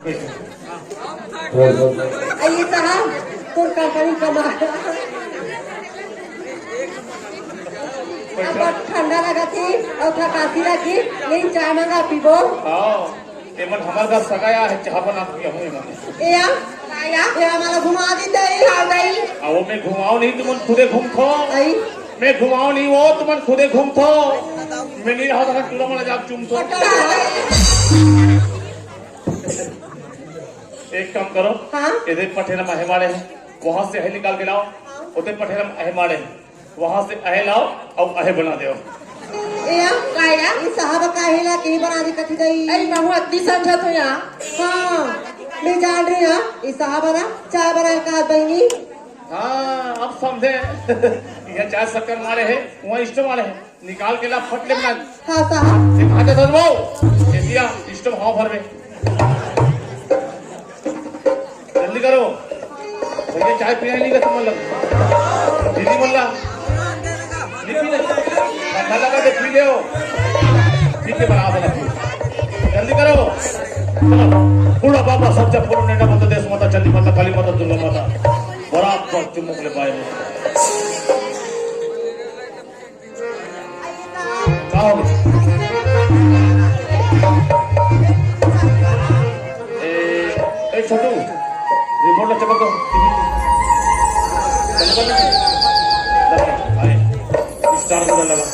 आइए साहब तुम कंपनी कमा अब ठंडा लगा थी और थकासी लगी यही चाय मंगा पीबो। हाँ एमन हमारे घर सगाया है चाह बना पिया हूँ एमन ये हमारा घुमा दी दई आ गई वो मैं घुमाओ नहीं तुम खुदे घूमथो मैं घुमाओ नहीं वो तुम खुदे घूमथो मैं नहीं रहा था टूला वाला जाप चुमथो। एक काम करो इधर पठेरा महमाड़े है वहां से अहे निकाल के लाओ उधर पठेरा अहेमाड़े वहां से अहे लाओ और अहे बना दो। ये साहब काहे ला के बना दी कथी दई अरे मैं अति समझा तो यहाँ हाँ मैं जान रही हूँ ये साहब ना चाय बना का बहनी। हाँ अब समझे यह चाय शक्कर मारे है वहाँ इष्ट मारे है निकाल के ला फट ले बना। हाँ साहब एक हाथ दे दो ये दिया इष्ट भाव भर में जल्दी करो भैया चाय पिया नहीं का तुम लग दीदी बोला ठंडा लगा तो पी ले पी के बराबर जल्दी करो पूरा बाबा सच्चा पूर्ण नेटा माता देश माता चंडी माता काली माता दुर्गा माता बराबर चुम्बक ले पाए छोटू रिमोट ला चमक दो स्टार्ट करने लगा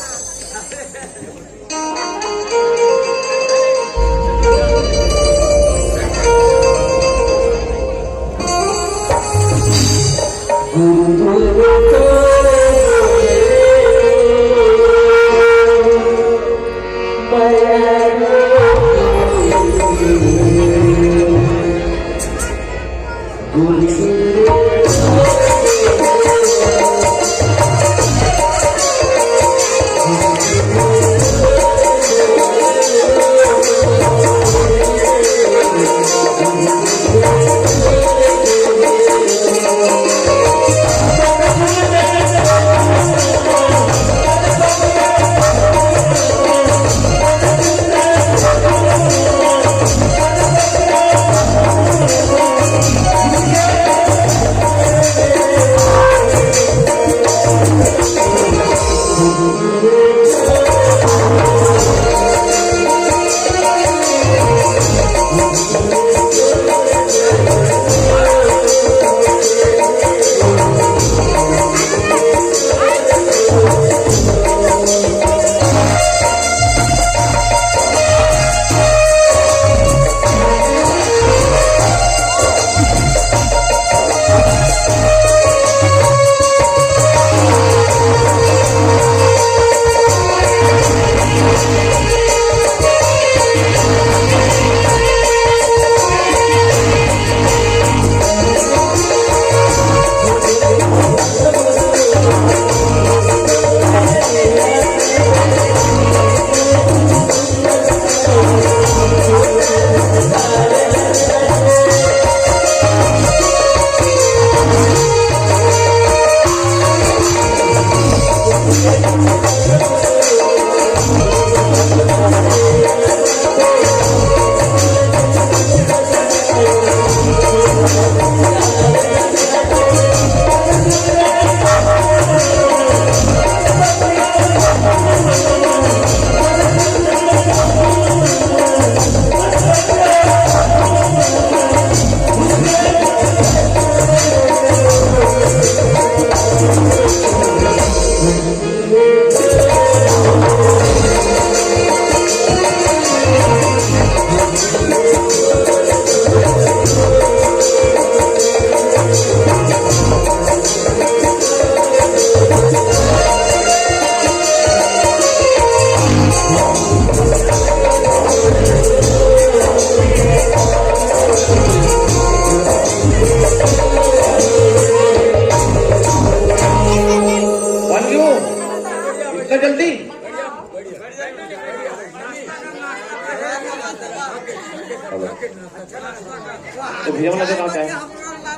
तो भैया वाला जो नाम है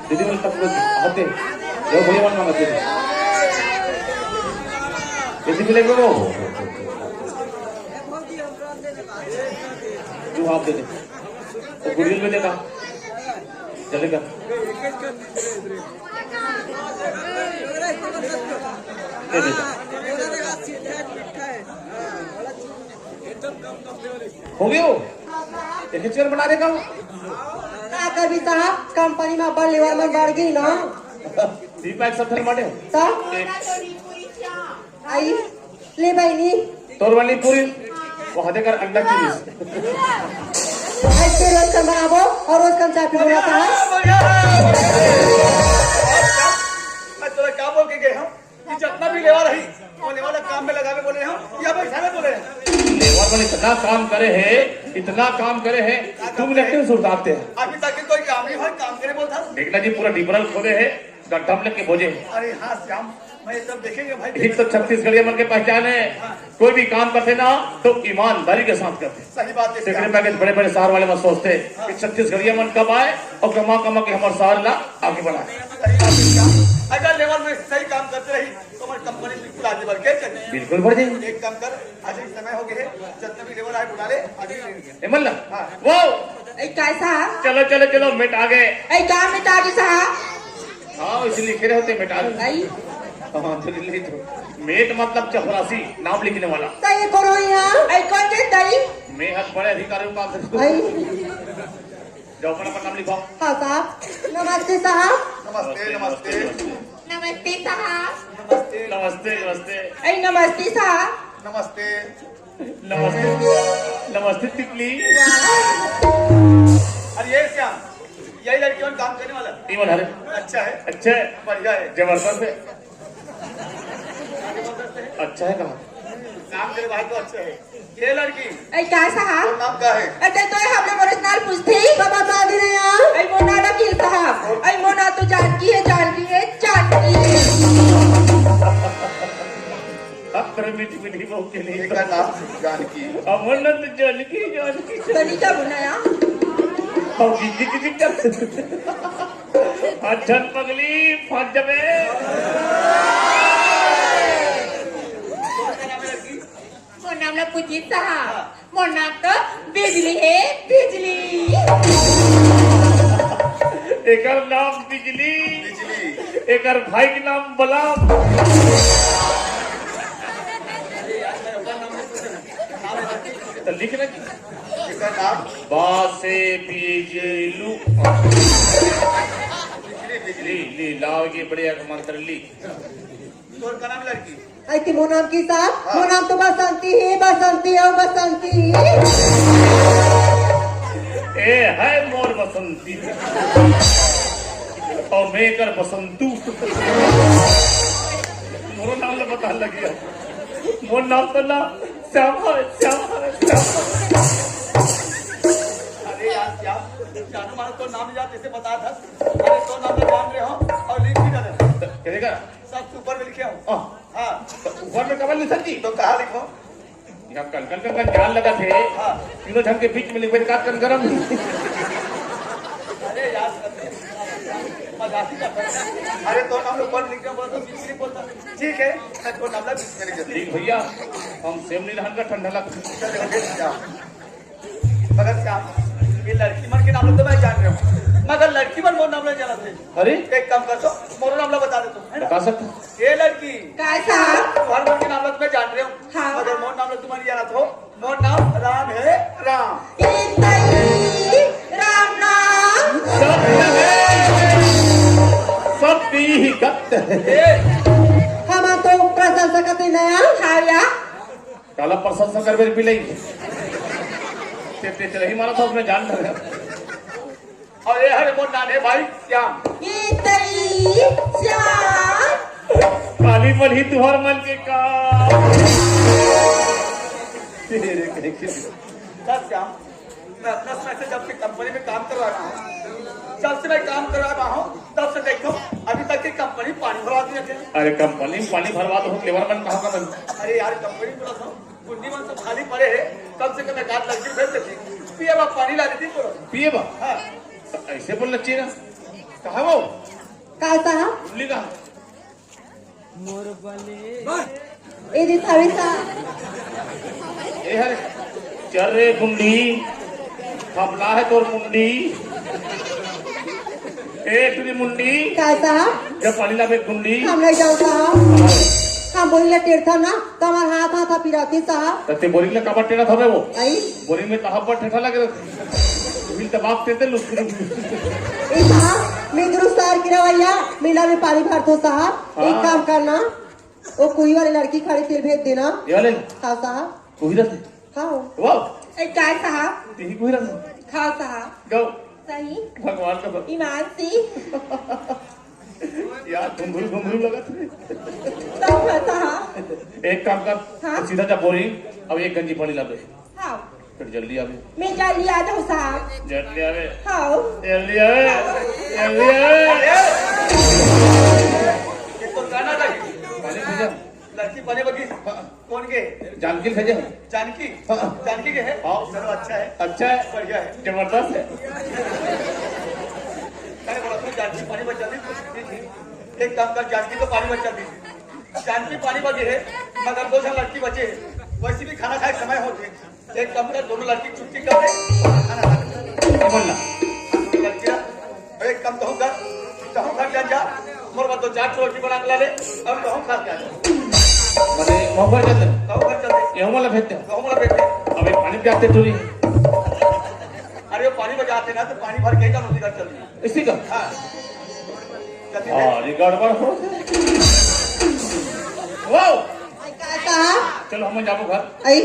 दीदी वाला तक आते जो भैया वाला नाम आते कैसे मिलेंगे वो जो आप दे दे तो गुड़ियल में देगा जल्दी कर दे दे हो गयो एक चेयर बना देगा क्या कभी साहब कंपनी में बड़ लेवल में बढ़ गई ना दीपक सब थल माटे तो आई ले बहनी तोर वाली पूरी वो हदे कर अंडा की बीस ऐसे रोज कम बनाबो और रोज कम चाय पीबो रहता है मैं तोरा क्या बोल के गए हम कि जितना भी लेवा रही वो लेवा काम में लगावे बोले हम या भाई सारे बोले हैं लेबर वाले इतना काम करे हैं तुम लेकिन सुरताते हैं अभी तक कोई काम नहीं हुआ काम करे बोलता देखना जी पूरा डिबरल खोले है गड्ढा में लेके भोजे अरे हाँ श्याम मैं सब देखेंगे भाई एक तो छत्तीसगढ़िया मन के पहचान है कोई भी काम करते ना तो ईमानदारी के साथ करते सही बात है देखने में बड़े बड़े शहर वाले मत सोचते कि छत्तीसगढ़िया मन कब आए और कमा कमा के हमारे शहर ला आगे बढ़ाए सही बात है श्याम अगर लेवल में सही काम करते रही तो हमारी कंपनी बिल्कुल आगे बढ़ के चले बिल्कुल बढ़ जाएंगे एक काम कर आज ही समय हो गए जितने भी लेवल आए बुला ले आगे लेंगे मल्ला वो कैसा चलो चलो चलो मिट आ गए काम में ताकि साहब हाँ इसलिए लिखे रहते मिटा हाँ तो ले तो मेट मतलब चपरासी नाम लिखने वाला सही करो यहाँ कौन से दई मैं हद बड़े अधिकारियों का जाओ अपना नाम लिखाओ हाँ साहब नमस्ते साहब नमस्ते नमस्ते नमस्ते साहब नमस्ते नमस्ते नमस्ते नमस्ते साहब नमस्ते नमस्ते नमस्ते तितली अरे ये श्याम यही लड़की और काम करने वाला ईवन हरे अच्छा है अच्छा है बढ़िया है जबरदस्त है अच्छा है कहा नाम तेरे भाई को अच्छा है ये लड़की क्या साहब नाम क्या है अरे तो हम लोग ओरिजिनल पूछते तो बता दे रहे हैं आई मोना वकील साहब आई मोना तो जानकी है जानकी अक्कर मीठी मीठी बहू के लिए का नाम जानकी अमरनाथ जानकी जानकी बनी क्या बनाया और गिजी गिजी कर अच्छा पगली फट जावे मोर नाम ला पूछी साहब मोर नाम तो बिजली है बिजली एकर नाम बिजली बिजली एकर भाई के नाम बलाम तो लिखना की इसका नाम बासे बिजलू बिजली ली लाओ ये बढ़िया मंत्र ली तोर का नाम लड़की आई थी मोर नाम की साहब मोर नाम तो बसंती है बसंती ए है मोर बसंती और मैं कर बसंतू मोर नाम ले पता लग गया मोर नाम तो ना श्यामा श्यामा श्यामा अरे यार क्या जानू मानो तो नाम याद इसे बता था अरे तो नाम जान रहे हो और लिख भी डाले कहेगा सब ऊपर में लिखे हो हाँ हाँ ऊपर में कमल नहीं सकती तो कहा लिखो यहाँ कल कल का ध्यान लगा थे तीनों झम के बीच में लिखवे काट कर गरम अरे यार मजाक ही करता है। अरे तो नाम ऊपर लिख के बोलता बीच में बोलता ठीक है मैं तो नाम बीच में लिख देता ठीक भैया हम सेम नहीं रहन का ठंडा लग मगर क्या ये लड़की मन के नाम तो मैं जान रहा हूँ मगर लड़की मन मोर नाम नहीं जाना थे अरे एक काम कर दो मोर नाम बता दे तुम बता सकता ये लड़की कैसा तुम्हारे मन के नाम मैं जान रहा हूँ हाँ। मगर मोर नाम तुम्हारी जाना हो मोर नाम राम है राम राम नाम सब ही गत है हम तो प्रशंसा करते नया खाया काला प्रशंसा कर भी नहीं चल ही मारा था उसने जान लगा और ये हरे मोर नाम है भाई श्याम काली मन ही तुम्हार मन के का श्याम मैं अपना समय से जब से कंपनी में काम करवा रहा हूँ जब से मैं काम करवा रहा हूँ तब से देखो अभी तक की कंपनी पानी भरवा दी रहते हैं अरे कंपनी में पानी भरवा दो लेबर मन कहाँ का बन अरे यार कंपनी में बोला कुंडी मन तो खाली पड़े है कम से कम एक आध लड़की भेज देती पिए बा पानी ला देती बोलो पिए बा हाँ ऐसे बोलना चाहिए ना कहा वो कैसा उल्ली कहा इधर सविता ए हरे चल रे गुंडी खपला है तोर मुंडी ए तुझी मुंडी काय साहब जब पानी ला में गुंडी हम नहीं जाओ साहब हम बोली टेढ़ा ना तो हमारा हाथ हाथ पिराती साहब ते बोरिंग ला काबाट टेढ़ा था वो आई बोरिंग में तहां पर ठेठा लगे बिल दबाव देते लुस्कुरी ए साहब मैं दुरुस्तार की रवैया मिला में पानी भर दो साहब एक काम करना वो कोई वाली लड़की खड़ी तेल भेज देना ये वाले हाँ साहब कोई रस खाओ वाह ए काय साहब तेरी कोई रस खाओ साहब गो सही भगवान का ईमान सी यार घुंघरू घुंघरू लगा थे सब साहब एक काम कर हाँ? सीधा जा बोरिंग अब एक गंजी पानी ला दे खाओ फिर जल्दी आवे मैं जल्दी आ जाऊँ साहब जल्दी आवे खाओ जल्दी आवे जल्दी आवे ये तो गाना लगी पानी भेजा लड़की बने बगी कौन के जानकी भेजा जानकी हाँ। जानकी के है हाँ। चलो अच्छा है अच्छा है बढ़िया है जबरदस्त है मैंने बोला तू जानकी पानी बचा दी एक काम कर जानकी को पानी बचा दी जानकी पानी बची है मगर दो जन लड़की बचे है वैसे भी खाना खाए समय होते एक काम कर दोनों लड़की छुट्टी कर दे खाना खा बोलना लड़कियां एक काम तो घर जा जा मोर बात तो चाट रोटी बना के ला ले अब तो खा के आ जा मैंने मोहब्बत जाते कहूं घर चल दे ये मला भेजते कहूं मला बेटे अबे पानी प्याते टूरी अरे वो पानी बजाते ना तो पानी भर के का रोटी घर चल दी इसी का हाँ जल्दी दे और ये गड़बड़ हो वाओ काय साहब चलो हम जाबो घर आई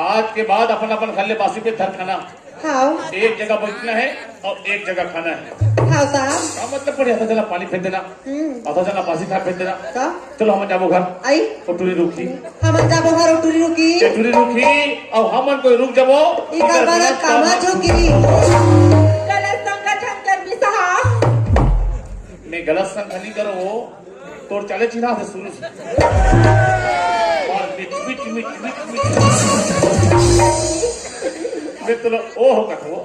आज के बाद अपन अपन घर ले बासी पे धर खाना खाओ एक जगह बैठना है और एक जगह खाना है खाओ साहब क्या मतलब पड़ी आता चला पानी फेंक देना आता चला बासी खा फेंक देना का चलो हम जाबो घर आई और टूरी रुकी हम जाबो घर उठुरी रुकी ये टूरी रुकी और हमन कोई रुक जाबो ई गड़बड़ा कामा झोकी गलत संगठन कर भी साहब मैं गलत संग नहीं करो तोर चले चिन्हा से शुरू से और मिट मिट मिट मिट मिट मैं तो ओ हो कठो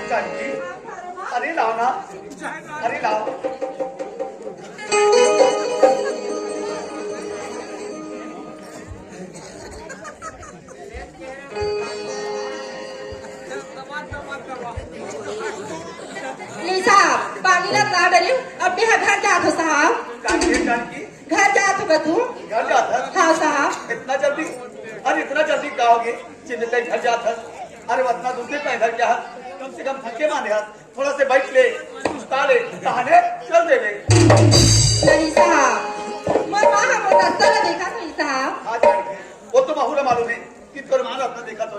जानकी अरे लाओ ना अरे लाओ ली साहब पानी ला ला डले अब भी घर जात हो साहब जानकी घर जात हो तू घर जाता हाँ साहब इतना जल्दी अरे इतना जल्दी कहोगे चिन्ह घर जाता अरे वतना दूसरे पे घर जा कम से कम थके माने हाथ थोड़ा से बैठ ले सुस्ता ले कहाने चल दे नहीं साहब मैं वहाँ पर दस्तर देखा नहीं साहब हाँ जानकी वो तो बहुरा मालूम है कि तोर मान अपना देखा तो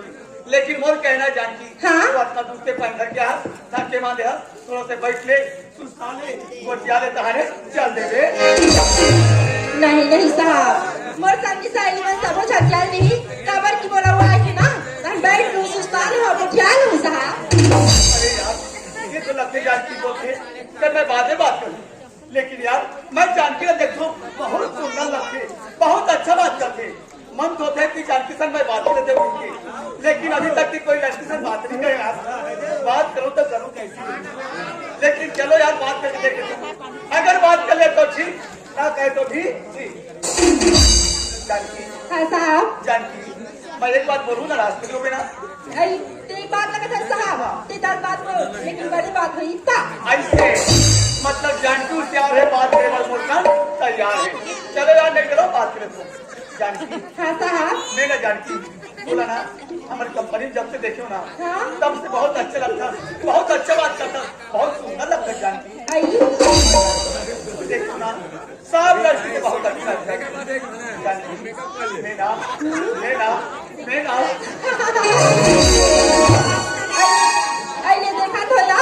लेकिन मोर कहना है जानकी हाँ? वो अपना दूसरे पे घर जा थके माने हाथ थोड़ा से बैठ ले सुस्ता ले गोटिया ले कहाने चल दे नहीं नहीं साहब मोर संगी सहेली में सबो छटियाल नहीं कबर की बोला हुआ है कि ना हम बैठ लूं सुस्तान हो उठियाल हूं साहब अरे यार ये तो लगते जानकी बोलते कि मैं बाद में बात करूं लेकिन यार मैं जानकी को देखो बहुत सुंदर लगते बहुत अच्छा बात करते मन तो थे कि जानकी से मैं बात करते उनकी लेकिन अभी तक की कोई लड़की से बात नहीं करे यार बात करूं तो करूं कैसे लेकिन चलो यार बात करके देखे अगर बात कर ले तो ठीक ना कहे तो भी ठीक जानकी हाँ साहब जानकी मैं एक बात बोलूं ना रास्ते में ना अरे ते बात लगा था साहब ते 10 बात बोल लेकिन बड़ी बात हुई ता ऐसे मतलब जानकी तैयार है बात करे वाला बोलना तैयार है चलो यार नहीं करो बात करें तो जानकी हाँ साहब मैं ना जानकी बोला ना हमारी कंपनी जब से देखी हो ना हाँ? तब से बहुत अच्छा लगता बहुत अच्छा बात करता बहुत सुंदर लगता जानकी आई देखो ना सब लड़की को बहुत अच्छा लगता है जानकी मैं ना आई ने देखा तो या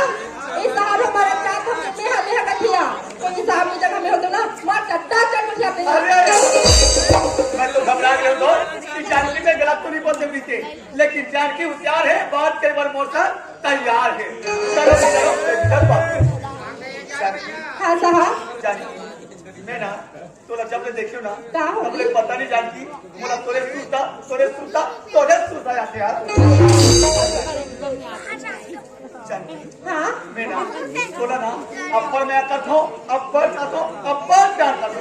से बीते, लेकिन जानकी होशियार है, बात के बार मोटर तैयार है। चलो चलो बात जानकी। हाँ साहब। जानकी मैं ना तोला जब ले देखियो ना का हो तब ले पता नहीं जानकी मोला तोरे सुता याते यार जानकी। हाँ मैं ना तोला ना अब्बर मैं करथो अब्बर प्यार करथो।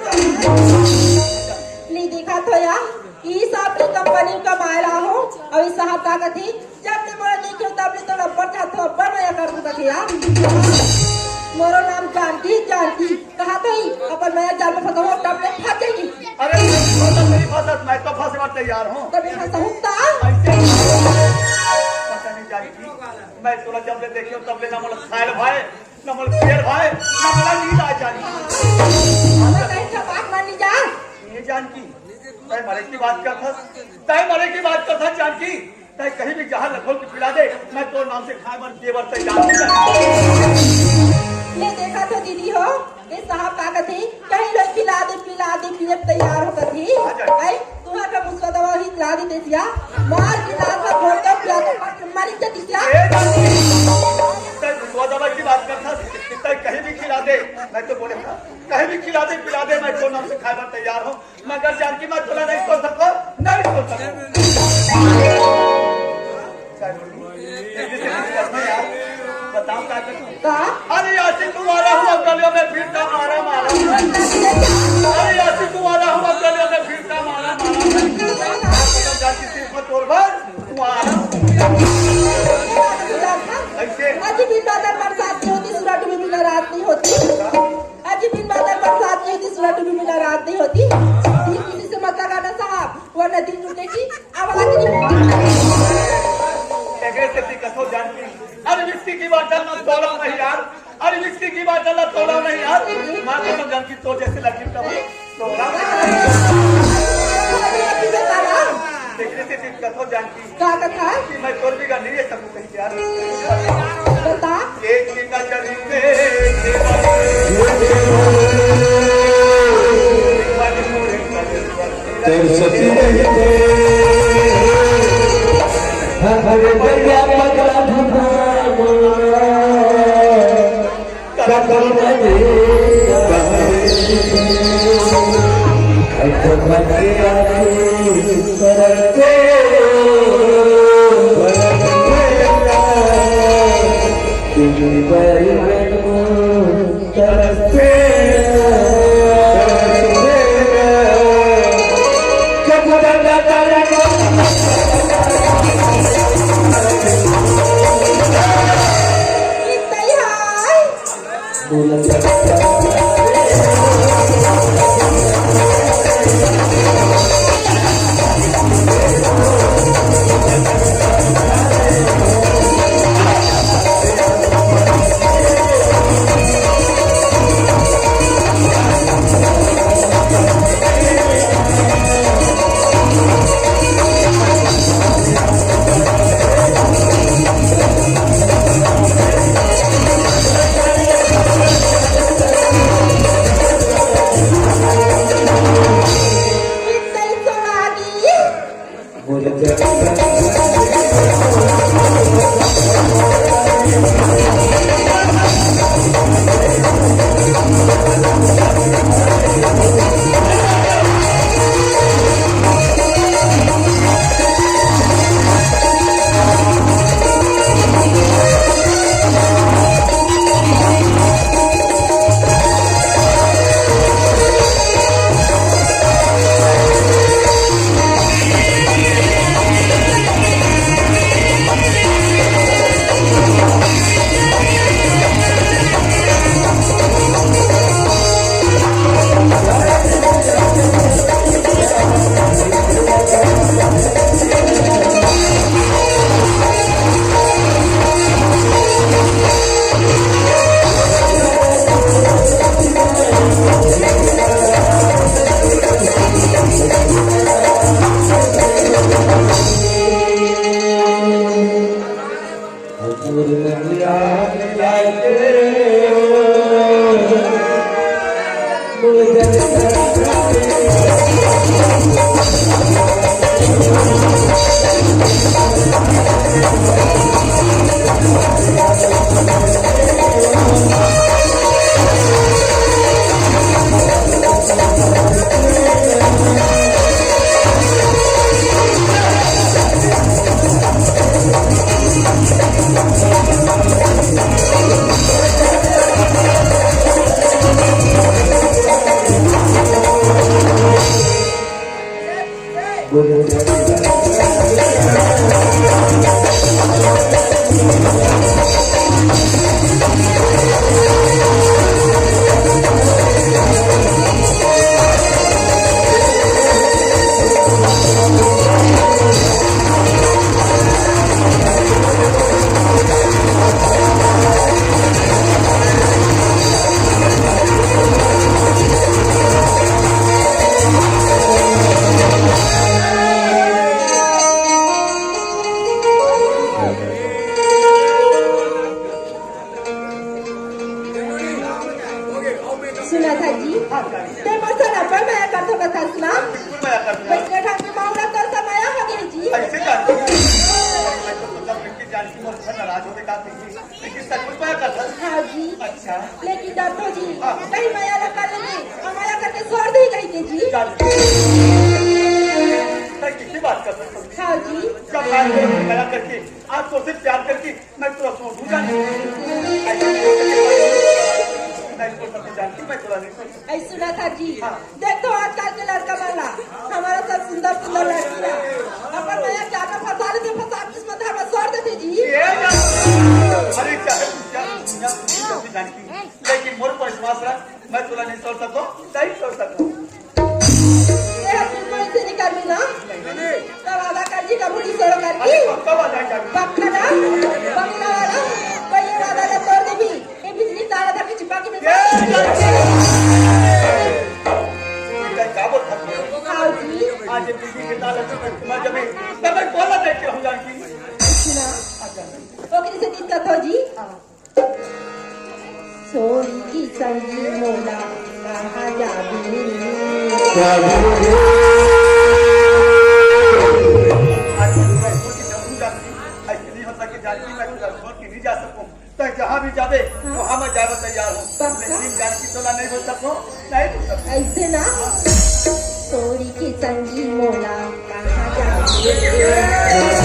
नहीं देखा तो या ई साहब की कंपनी का मायला हो और इस साहब का कथी जब ने मोरा देखियो तब ले तो अब्बर चाहतो अब्बर मैं कर दूं कथी यार। मोरो नाम जानकी कहा तो ही अपन मैं जाल में फंसा हूं तब ले फंस जाएगी। अरे मेरी फंसत मैं तो फंसे बार तैयार हूं। कभी फंसा हूं ता पता नहीं जानकी मैं तोला जब ले देखियो तब ले ना मोला खायल भाई ना मोला पेड़ भाई ना मोला नींद आ जानकी। मैं कहीं का बात मान ली जा। ये जानकी तय मरे की बात करता जानकी तय कहीं भी जहां लखोल की पिला दे मैं तो नाम से खाए बर देवर तैयार। ले देखा तो दीदी हो इस साहब का कथी कहीं लोग पिला दे पिए तैयार हो कथी आई तुम्हारा का मुस्वा दवा ही ला दी देसिया मार गिलास में घोल के पिला के मारी के दिसिया। तय मुस्वा दवा की बात करता तय कहीं भी खिला दे मैं तो बोले कहीं भी खिला दे पिला दे मैं तो नाम से खाए बर तैयार हूं मगर जानकी मैं तोला नहीं छोड़ सकता नहीं छोड़ सकता। बताओ क्या करूं? अरे यासी तुम्हारा हुआ गलियों में फिरता मारा अरे यासी तुम्हारा हुआ गलियों में फिरता मारा जानकी सिर्फ तोड़ भर तुम्हारा ऐसे आज बिन बादल बरसात नहीं होती सूरज डूबी बिना रात नहीं होती। आज बिन बादल बरसात नहीं होती सूरज डूबी बिना रात नहीं होती। दिन किसी से मत लगाना साहब वरना दिन टूटेगी आवाज नहीं। से दिक्कत हो जानकी अरे विस्की की बाटल ना तोड़ा नहीं यार अरे विस्की की बाटल ना तोड़ा नहीं यार मां को जानकी तो जैसे लगी तब तोड़ा देखने से दिक्कत हो जानकी क्या कथा कि मैं तोड़ भी नहीं है सब कहीं यार बता एक का चली हरे भैया पगला सुना था जी ते मसा नंबर मैं कर तो कथा सुना मैं करता बस कठा के मामला कर समय आ गए जी ऐसे जानती मैं तो मतलब लड़की जानती हूँ अच्छा नाराज होने का लेकिन सच में मैं करता हाँ जी अच्छा लेकिन डॉक्टर जी कहीं माया लगा लेंगे माया करके छोड़ दी गई थी जी जानती मैं किसी बात कर सकता हूँ हाँ जी जब आज मेरे को लगा करके आज तो सिर्फ प्यार करके मैं तुरंत छोड़ जानती मैं थोड़ा नहीं सोचता ऐसा सुना था जी देखो आजकल के लड़का वाला हमारा सब सुंदर सुंदर लड़की है अपन माया क्या का फंसा लेते फंसा किस्मत हमें छोड़ देते जी अरे क्या है क्या जानती लेकिन मोर पर विश्वास रख मैं तुला नहीं छोड़ सकता नहीं छोड़ सकता ये अपनी कोई से निकाल ना तो वादा कर जी कबूली छोड़ कर अरे जी पक्का वादा कर पक्का ना बंगला वाला कोई ये वादा ना तोड़ दे भी ये बिजली तारा था कि चिपा के में क्या बोल सकते हो हाँ जी आज ये बिजली के तार मैं जब मैं बोला देख के हम जानती सुना वो किसी से दिक्कत हो जी सोनी की संगी मोला कहाँ जाबी जानकी मैं तुझे छोड़ के नहीं जा सकूं तो जहाँ भी जावे वहाँ मैं जाने तैयार हूँ लेकिन जानकी तोला नहीं बोल सकूं नहीं बोल सकूं ऐसे ना सोनी की संगी मोला कहाँ जाबी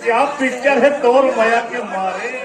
क्या पिक्चर है तोर माया के मारे